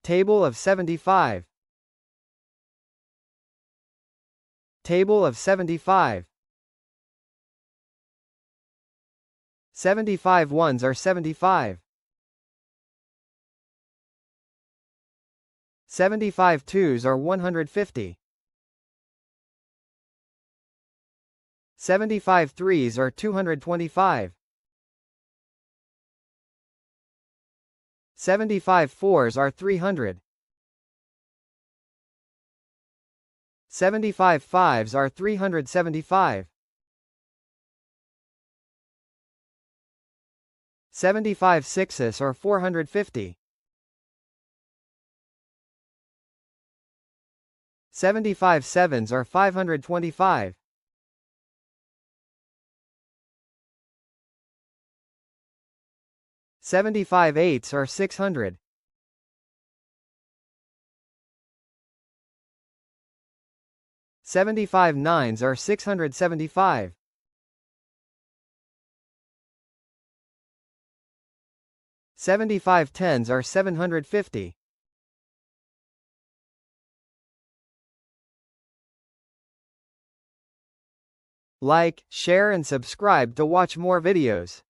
Table of 75. Table of 75. 75 ones are 75. 75 twos are 150. 75 threes are 225. 75 fours are 300. 75 fives are 375. 75 sixes are 450. 75 sevens are 525. 75 eights are 600. 75 nines are 675. 75 tens are 750. 'Like, share and subscribe to watch more videos.